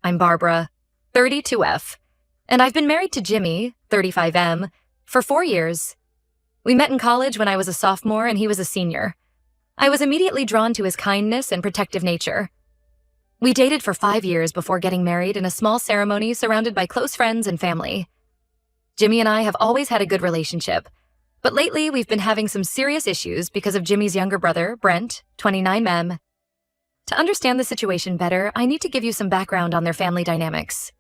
I'm Barbara, 32F, and I've been married to Jimmy, 35M, for 4 years. We met in college when I was a sophomore and he was a senior. I was immediately drawn to his kindness and protective nature. We dated for 5 years before getting married in a small ceremony surrounded by close friends and family. Jimmy and I have always had a good relationship, but lately we've been having some serious issues because of Jimmy's younger brother, Brent, 29M. To understand the situation better, I need to give you some background on their family dynamics.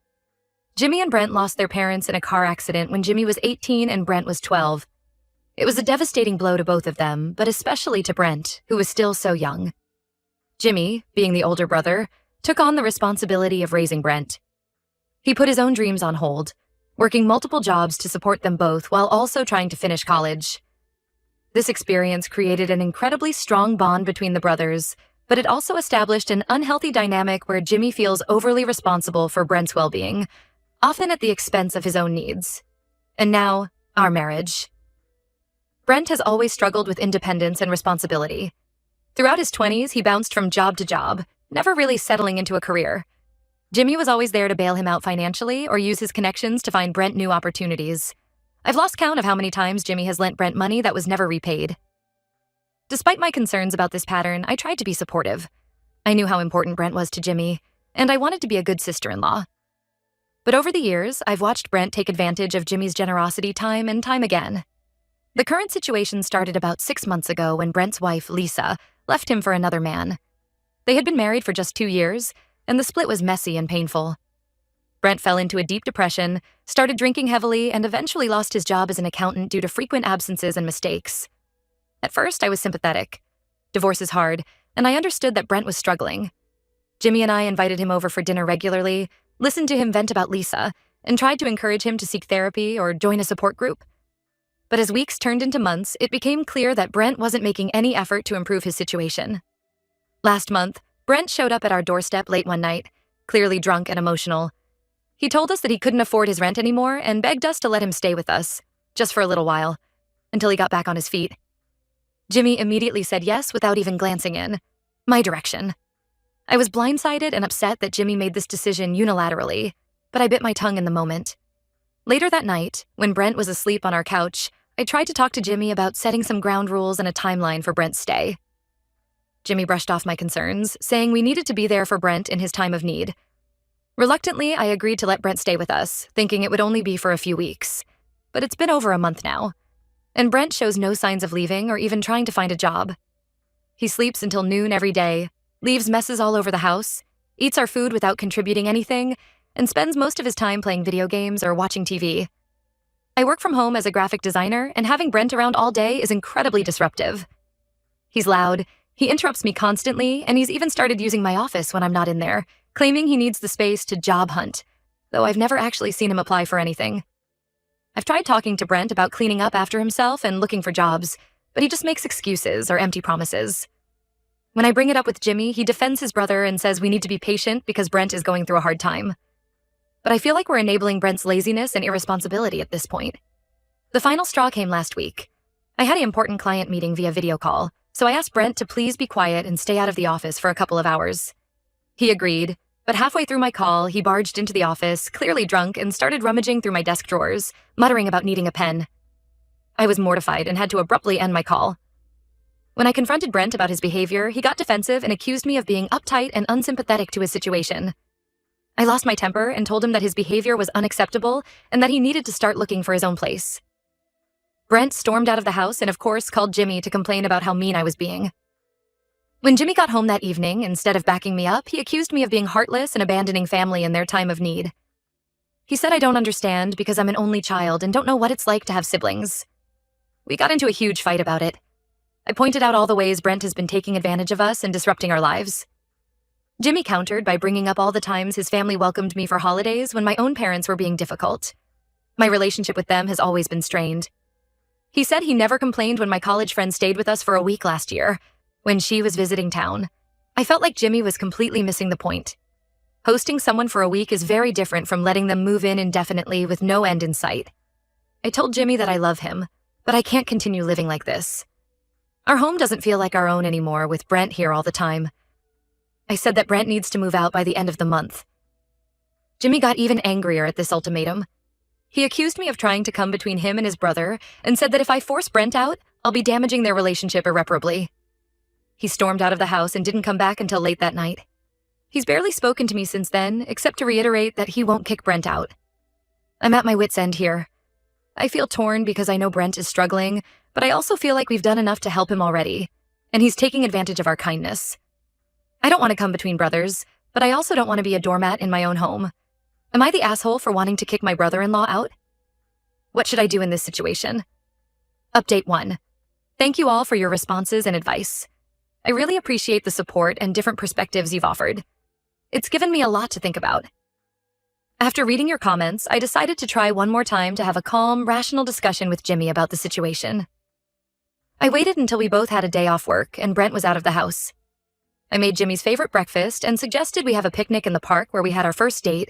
Jimmy and Brent lost their parents in a car accident when Jimmy was 18 and Brent was 12. It was a devastating blow to both of them, but especially to Brent, who was still so young. Jimmy, being the older brother, took on the responsibility of raising Brent. He put his own dreams on hold, working multiple jobs to support them both while also trying to finish college. This experience created an incredibly strong bond between the brothers, but it also established an unhealthy dynamic where Jimmy feels overly responsible for Brent's well-being, often at the expense of his own needs. And now, our marriage. Brent has always struggled with independence and responsibility. Throughout his 20s, he bounced from job to job, never really settling into a career. Jimmy was always there to bail him out financially or use his connections to find Brent new opportunities. I've lost count of how many times Jimmy has lent Brent money that was never repaid. Despite my concerns about this pattern, I tried to be supportive. I knew how important Brent was to Jimmy, and I wanted to be a good sister-in-law. But over the years, I've watched Brent take advantage of Jimmy's generosity time and time again. The current situation started about 6 months ago when Brent's wife, Lisa, left him for another man. They had been married for just 2 years, and the split was messy and painful. Brent fell into a deep depression, started drinking heavily, and eventually lost his job as an accountant due to frequent absences and mistakes. At first, I was sympathetic. Divorce is hard, and I understood that Brent was struggling. Jimmy and I invited him over for dinner regularly, listened to him vent about Lisa, and tried to encourage him to seek therapy or join a support group. But as weeks turned into months, it became clear that Brent wasn't making any effort to improve his situation. Last month, Brent showed up at our doorstep late one night, clearly drunk and emotional. He told us that he couldn't afford his rent anymore and begged us to let him stay with us, just for a little while, until he got back on his feet. Jimmy immediately said yes without even glancing in my direction. I was blindsided and upset that Jimmy made this decision unilaterally, but I bit my tongue in the moment. Later that night, when Brent was asleep on our couch, I tried to talk to Jimmy about setting some ground rules and a timeline for Brent's stay. Jimmy brushed off my concerns, saying we needed to be there for Brent in his time of need. Reluctantly, I agreed to let Brent stay with us, thinking it would only be for a few weeks. But it's been over a month now, and Brent shows no signs of leaving or even trying to find a job. He sleeps until noon every day, leaves messes all over the house, eats our food without contributing anything, and spends most of his time playing video games or watching TV. I work from home as a graphic designer, and having Brent around all day is incredibly disruptive. He's loud, he interrupts me constantly, and he's even started using my office when I'm not in there, claiming he needs the space to job hunt, though I've never actually seen him apply for anything. I've tried talking to Brent about cleaning up after himself and looking for jobs, but he just makes excuses or empty promises. When I bring it up with Jimmy, he defends his brother and says we need to be patient because Brent is going through a hard time. But I feel like we're enabling Brent's laziness and irresponsibility at this point. The final straw came last week. I had an important client meeting via video call, so I asked Brent to please be quiet and stay out of the office for a couple of hours. He agreed, but halfway through my call, he barged into the office, clearly drunk, and started rummaging through my desk drawers, muttering about needing a pen. I was mortified and had to abruptly end my call. When I confronted Brent about his behavior, he got defensive and accused me of being uptight and unsympathetic to his situation. I lost my temper and told him that his behavior was unacceptable and that he needed to start looking for his own place. Brent stormed out of the house and, of course, called Jimmy to complain about how mean I was being. When Jimmy got home that evening, instead of backing me up, he accused me of being heartless and abandoning family in their time of need. He said I don't understand because I'm an only child and don't know what it's like to have siblings. We got into a huge fight about it. I pointed out all the ways Brent has been taking advantage of us and disrupting our lives. Jimmy countered by bringing up all the times his family welcomed me for holidays when my own parents were being difficult. My relationship with them has always been strained. He said he never complained when my college friend stayed with us for a week last year, when she was visiting town. I felt like Jimmy was completely missing the point. Hosting someone for a week is very different from letting them move in indefinitely with no end in sight. I told Jimmy that I love him, but I can't continue living like this. Our home doesn't feel like our own anymore with Brent here all the time. I said that Brent needs to move out by the end of the month. Jimmy got even angrier at this ultimatum. He accused me of trying to come between him and his brother and said that if I force Brent out, I'll be damaging their relationship irreparably. He stormed out of the house and didn't come back until late that night. He's barely spoken to me since then, except to reiterate that he won't kick Brent out. I'm at my wit's end here. I feel torn because I know Brent is struggling, but I also feel like we've done enough to help him already, and he's taking advantage of our kindness. I don't want to come between brothers, but I also don't want to be a doormat in my own home. Am I the asshole for wanting to kick my brother-in-law out? What should I do in this situation? Update 1. Thank you all for your responses and advice. I really appreciate the support and different perspectives you've offered. It's given me a lot to think about. After reading your comments, I decided to try one more time to have a calm, rational discussion with Jimmy about the situation. I waited until we both had a day off work and Brent was out of the house. I made Jimmy's favorite breakfast and suggested we have a picnic in the park where we had our first date,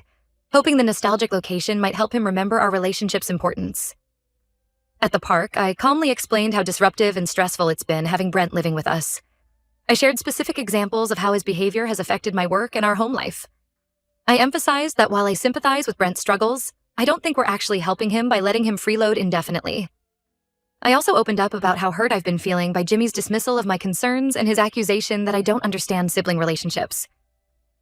hoping the nostalgic location might help him remember our relationship's importance. At the park, I calmly explained how disruptive and stressful it's been having Brent living with us. I shared specific examples of how his behavior has affected my work and our home life. I emphasized that while I sympathize with Brent's struggles, I don't think we're actually helping him by letting him freeload indefinitely. I also opened up about how hurt I've been feeling by Jimmy's dismissal of my concerns and his accusation that I don't understand sibling relationships.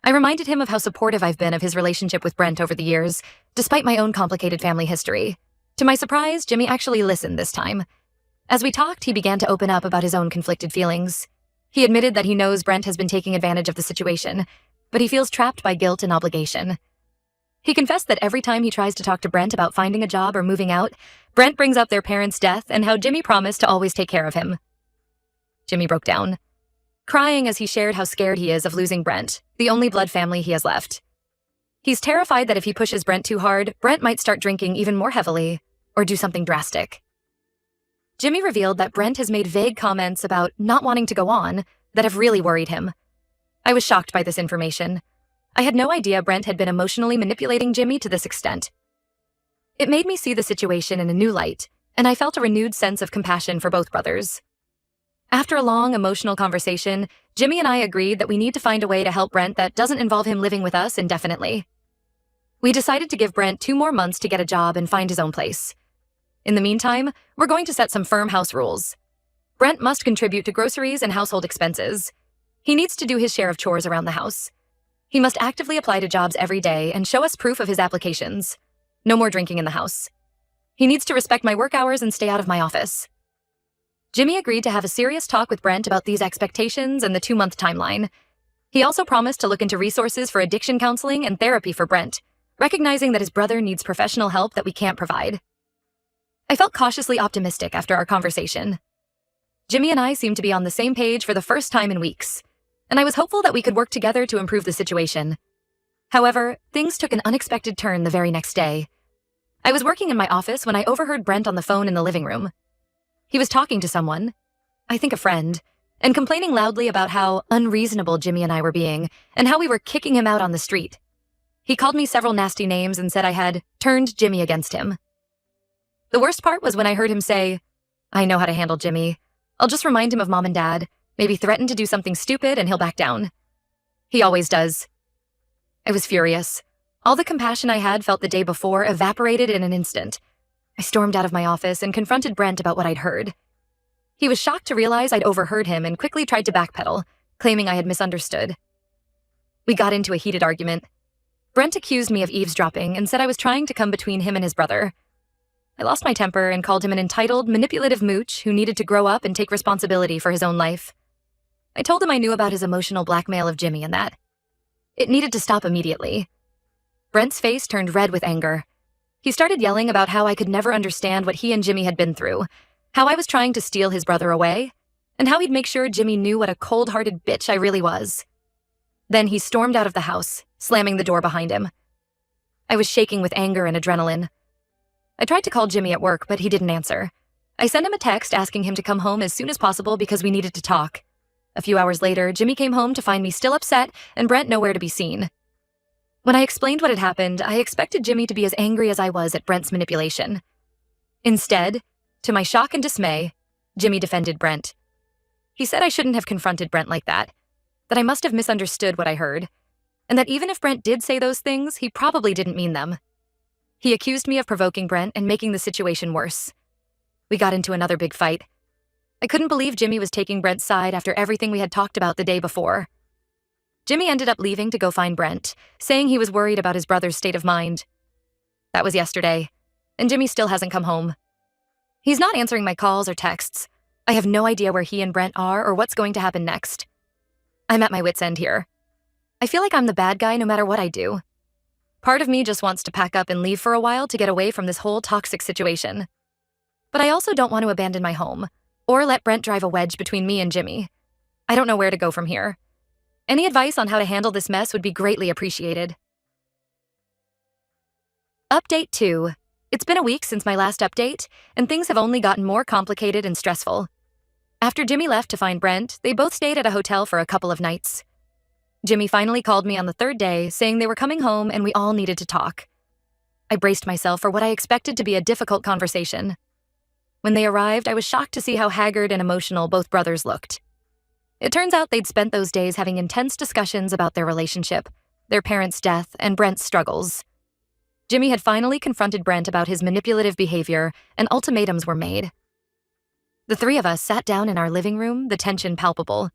I reminded him of how supportive I've been of his relationship with Brent over the years, despite my own complicated family history. To my surprise, Jimmy actually listened this time. As we talked, he began to open up about his own conflicted feelings. He admitted that he knows Brent has been taking advantage of the situation, but he feels trapped by guilt and obligation. He confessed that every time he tries to talk to Brent about finding a job or moving out, Brent brings up their parents' death and how Jimmy promised to always take care of him. Jimmy broke down, crying as he shared how scared he is of losing Brent, the only blood family he has left. He's terrified that if he pushes Brent too hard, Brent might start drinking even more heavily or do something drastic. Jimmy revealed that Brent has made vague comments about not wanting to go on that have really worried him. I was shocked by this information. I had no idea Brent had been emotionally manipulating Jimmy to this extent. It made me see the situation in a new light, and I felt a renewed sense of compassion for both brothers. After a long, emotional conversation, Jimmy and I agreed that we need to find a way to help Brent that doesn't involve him living with us indefinitely. We decided to give Brent 2 more months to get a job and find his own place. In the meantime, we're going to set some firm house rules. Brent must contribute to groceries and household expenses. He needs to do his share of chores around the house. He must actively apply to jobs every day and show us proof of his applications. No more drinking in the house. He needs to respect my work hours and stay out of my office. Jimmy agreed to have a serious talk with Brent about these expectations and the 2-month timeline. He also promised to look into resources for addiction counseling and therapy for Brent, recognizing that his brother needs professional help that we can't provide. I felt cautiously optimistic after our conversation. Jimmy and I seemed to be on the same page for the first time in weeks, and I was hopeful that we could work together to improve the situation. However, things took an unexpected turn the very next day. I was working in my office when I overheard Brent on the phone in the living room. He was talking to someone, I think a friend, and complaining loudly about how unreasonable Jimmy and I were being, and how we were kicking him out on the street. He called me several nasty names and said I had turned Jimmy against him. The worst part was when I heard him say, "I know how to handle Jimmy. I'll just remind him of Mom and Dad, maybe threaten to do something stupid and he'll back down. He always does." I was furious. All the compassion I had felt the day before evaporated in an instant. I stormed out of my office and confronted Brent about what I'd heard. He was shocked to realize I'd overheard him and quickly tried to backpedal, claiming I had misunderstood. We got into a heated argument. Brent accused me of eavesdropping and said I was trying to come between him and his brother. I lost my temper and called him an entitled, manipulative mooch who needed to grow up and take responsibility for his own life. I told him I knew about his emotional blackmail of Jimmy and that it needed to stop immediately. Brent's face turned red with anger. He started yelling about how I could never understand what he and Jimmy had been through, how I was trying to steal his brother away, and how he'd make sure Jimmy knew what a cold-hearted bitch I really was. Then he stormed out of the house, slamming the door behind him. I was shaking with anger and adrenaline. I tried to call Jimmy at work, but he didn't answer. I sent him a text asking him to come home as soon as possible because we needed to talk. A few hours later, Jimmy came home to find me still upset and Brent nowhere to be seen. When I explained what had happened, I expected Jimmy to be as angry as I was at Brent's manipulation. Instead, to my shock and dismay, Jimmy defended Brent. He said I shouldn't have confronted Brent like that I must have misunderstood what I heard. and that even if Brent did say those things, he probably didn't mean them. He accused me of provoking Brent and making the situation worse. We got into another big fight. I couldn't believe Jimmy was taking Brent's side after everything we had talked about the day before. Jimmy ended up leaving to go find Brent, saying he was worried about his brother's state of mind. That was yesterday, and Jimmy still hasn't come home. He's not answering my calls or texts. I have no idea where he and Brent are or what's going to happen next. I'm at my wit's end here. I feel like I'm the bad guy no matter what I do. Part of me just wants to pack up and leave for a while to get away from this whole toxic situation. But I also don't want to abandon my home, or let Brent drive a wedge between me and Jimmy. I don't know where to go from here. Any advice on how to handle this mess would be greatly appreciated. Update 2. It's been a week since my last update, and things have only gotten more complicated and stressful. After Jimmy left to find Brent, they both stayed at a hotel for a couple of nights. Jimmy finally called me on the third day, saying they were coming home and we all needed to talk. I braced myself for what I expected to be a difficult conversation. When they arrived, I was shocked to see how haggard and emotional both brothers looked. It turns out they'd spent those days having intense discussions about their relationship, their parents' death, and Brent's struggles. Jimmy had finally confronted Brent about his manipulative behavior, and ultimatums were made. The three of us sat down in our living room, the tension palpable.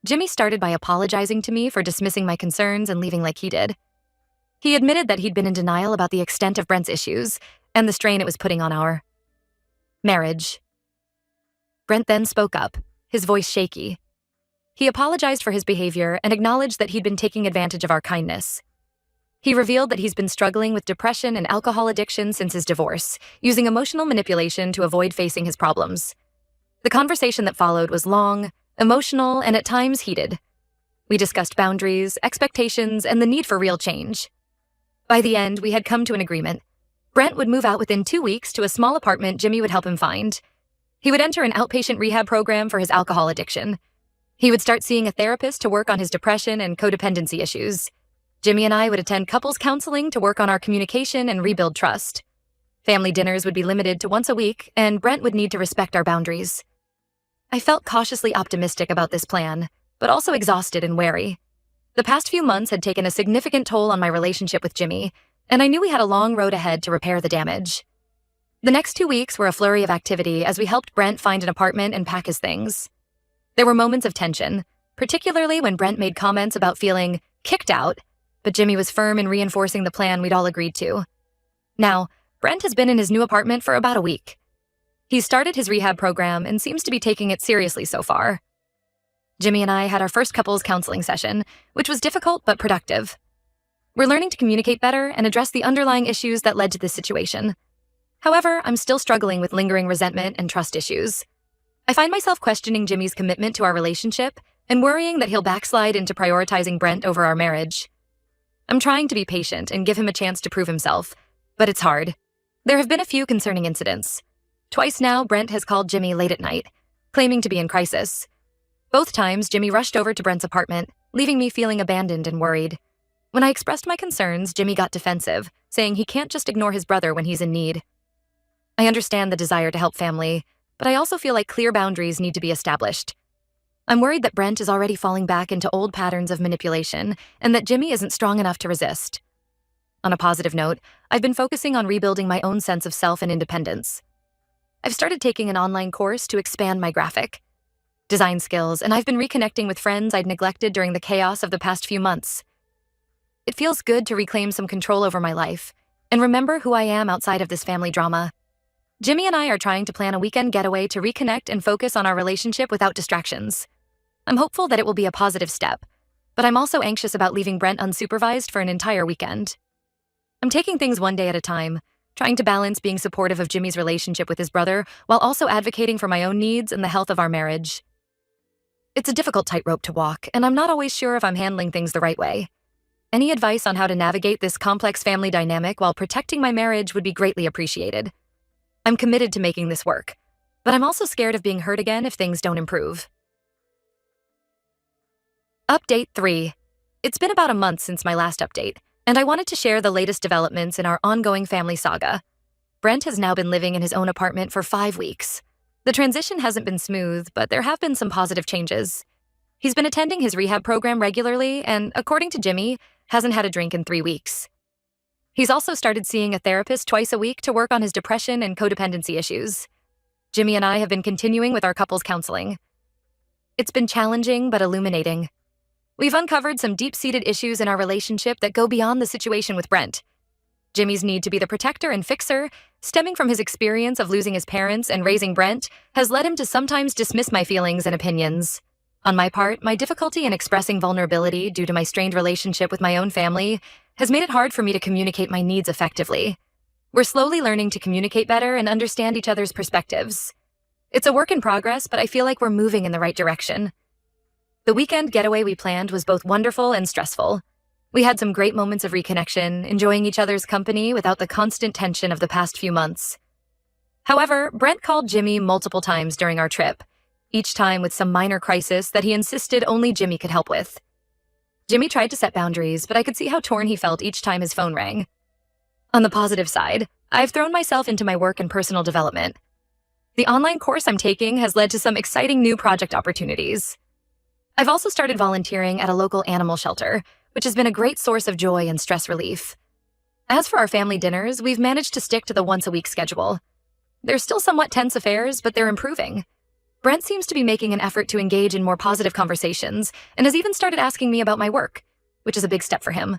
Jimmy started by apologizing to me for dismissing my concerns and leaving like he did. He admitted that he'd been in denial about the extent of Brent's issues and the strain it was putting on our marriage. Brent then spoke up, his voice shaky. He apologized for his behavior and acknowledged that he'd been taking advantage of our kindness. He revealed that he's been struggling with depression and alcohol addiction since his divorce, using emotional manipulation to avoid facing his problems. The conversation that followed was long, emotional, and at times heated. We discussed boundaries, expectations, and the need for real change. By the end, we had come to an agreement. Brent would move out within 2 weeks to a small apartment Jimmy would help him find. He would enter an outpatient rehab program for his alcohol addiction. He would start seeing a therapist to work on his depression and codependency issues. Jimmy and I would attend couples counseling to work on our communication and rebuild trust. Family dinners would be limited to once a week, and Brent would need to respect our boundaries. I felt cautiously optimistic about this plan, but also exhausted and wary. The past few months had taken a significant toll on my relationship with Jimmy, and I knew we had a long road ahead to repair the damage. The next 2 weeks were a flurry of activity as we helped Brent find an apartment and pack his things. There were moments of tension, particularly when Brent made comments about feeling kicked out, but Jimmy was firm in reinforcing the plan we'd all agreed to. Now, Brent has been in his new apartment for about a week. He's started his rehab program and seems to be taking it seriously so far. Jimmy and I had our first couples counseling session, which was difficult but productive. We're learning to communicate better and address the underlying issues that led to this situation. However, I'm still struggling with lingering resentment and trust issues. I find myself questioning Jimmy's commitment to our relationship and worrying that he'll backslide into prioritizing Brent over our marriage. I'm trying to be patient and give him a chance to prove himself, but it's hard. There have been a few concerning incidents. Twice now, Brent has called Jimmy late at night, claiming to be in crisis. Both times, Jimmy rushed over to Brent's apartment, leaving me feeling abandoned and worried. When I expressed my concerns, Jimmy got defensive, saying he can't just ignore his brother when he's in need. I understand the desire to help family, but I also feel like clear boundaries need to be established. I'm worried that Brent is already falling back into old patterns of manipulation and that Jimmy isn't strong enough to resist. On a positive note, I've been focusing on rebuilding my own sense of self and independence. I've started taking an online course to expand my graphic design skills, and I've been reconnecting with friends I'd neglected during the chaos of the past few months. It feels good to reclaim some control over my life and remember who I am outside of this family drama. Jimmy and I are trying to plan a weekend getaway to reconnect and focus on our relationship without distractions. I'm hopeful that it will be a positive step, but I'm also anxious about leaving Brent unsupervised for an entire weekend. I'm taking things one day at a time, trying to balance being supportive of Jimmy's relationship with his brother while also advocating for my own needs and the health of our marriage. It's a difficult tightrope to walk, and I'm not always sure if I'm handling things the right way. Any advice on how to navigate this complex family dynamic while protecting my marriage would be greatly appreciated. I'm committed to making this work, but I'm also scared of being hurt again if things don't improve. Update 3. It's been about a month since my last update, and I wanted to share the latest developments in our ongoing family saga. Brent has now been living in his own apartment for 5 weeks. The transition hasn't been smooth, but there have been some positive changes. He's been attending his rehab program regularly, and according to Jimmy, hasn't had a drink in 3 weeks. He's also started seeing a therapist twice a week to work on his depression and codependency issues. Jimmy and I have been continuing with our couples counseling. It's been challenging but illuminating. We've uncovered some deep-seated issues in our relationship that go beyond the situation with Brent. Jimmy's need to be the protector and fixer, stemming from his experience of losing his parents and raising Brent, has led him to sometimes dismiss my feelings and opinions. On my part, my difficulty in expressing vulnerability due to my strained relationship with my own family has made it hard for me to communicate my needs effectively. We're slowly learning to communicate better and understand each other's perspectives. It's a work in progress, but I feel like we're moving in the right direction. The weekend getaway we planned was both wonderful and stressful. We had some great moments of reconnection, enjoying each other's company without the constant tension of the past few months. However, Brent called Jimmy multiple times during our trip, each time with some minor crisis that he insisted only Jimmy could help with. Jimmy tried to set boundaries, but I could see how torn he felt each time his phone rang. On the positive side, I've thrown myself into my work and personal development. The online course I'm taking has led to some exciting new project opportunities. I've also started volunteering at a local animal shelter, which has been a great source of joy and stress relief. As for our family dinners, we've managed to stick to the once-a-week schedule. They're still somewhat tense affairs, but they're improving. Brent seems to be making an effort to engage in more positive conversations and has even started asking me about my work, which is a big step for him.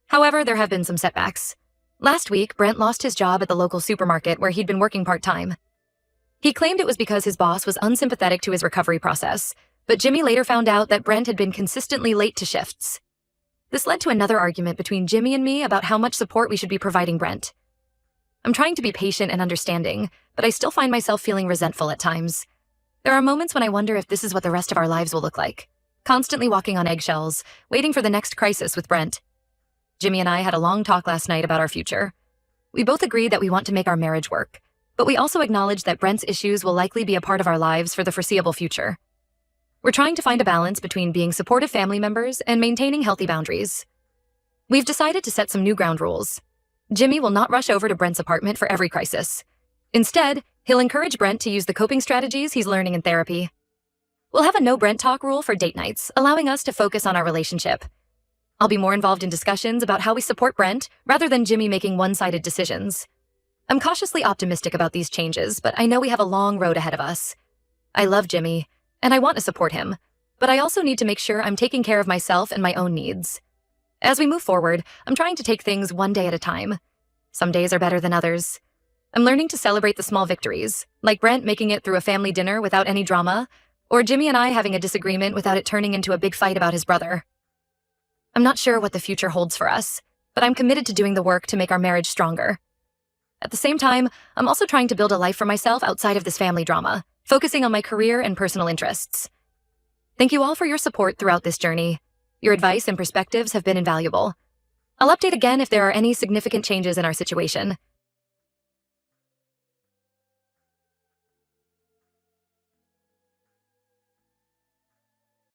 However, there have been some setbacks. Last week, Brent lost his job at the local supermarket where he'd been working part-time. He claimed it was because his boss was unsympathetic to his recovery process, but Jimmy later found out that Brent had been consistently late to shifts. This led to another argument between Jimmy and me about how much support we should be providing Brent. I'm trying to be patient and understanding, but I still find myself feeling resentful at times. There are moments when I wonder if this is what the rest of our lives will look like, constantly walking on eggshells, waiting for the next crisis with Brent. Jimmy and I had a long talk last night about our future. We both agreed that we want to make our marriage work, but we also acknowledged that Brent's issues will likely be a part of our lives for the foreseeable future. We're trying to find a balance between being supportive family members and maintaining healthy boundaries. We've decided to set some new ground rules. Jimmy will not rush over to Brent's apartment for every crisis. Instead, he'll encourage Brent to use the coping strategies he's learning in therapy. We'll have a no Brent talk rule for date nights, allowing us to focus on our relationship. I'll be more involved in discussions about how we support Brent rather than Jimmy making one-sided decisions. I'm cautiously optimistic about these changes, but I know we have a long road ahead of us. I love Jimmy, and I want to support him, but I also need to make sure I'm taking care of myself and my own needs. As we move forward, I'm trying to take things one day at a time. Some days are better than others. I'm learning to celebrate the small victories, like Brent making it through a family dinner without any drama, or Jimmy and I having a disagreement without it turning into a big fight about his brother. I'm not sure what the future holds for us, but I'm committed to doing the work to make our marriage stronger. At the same time, I'm also trying to build a life for myself outside of this family drama, focusing on my career and personal interests. Thank you all for your support throughout this journey. Your advice and perspectives have been invaluable. I'll update again if there are any significant changes in our situation.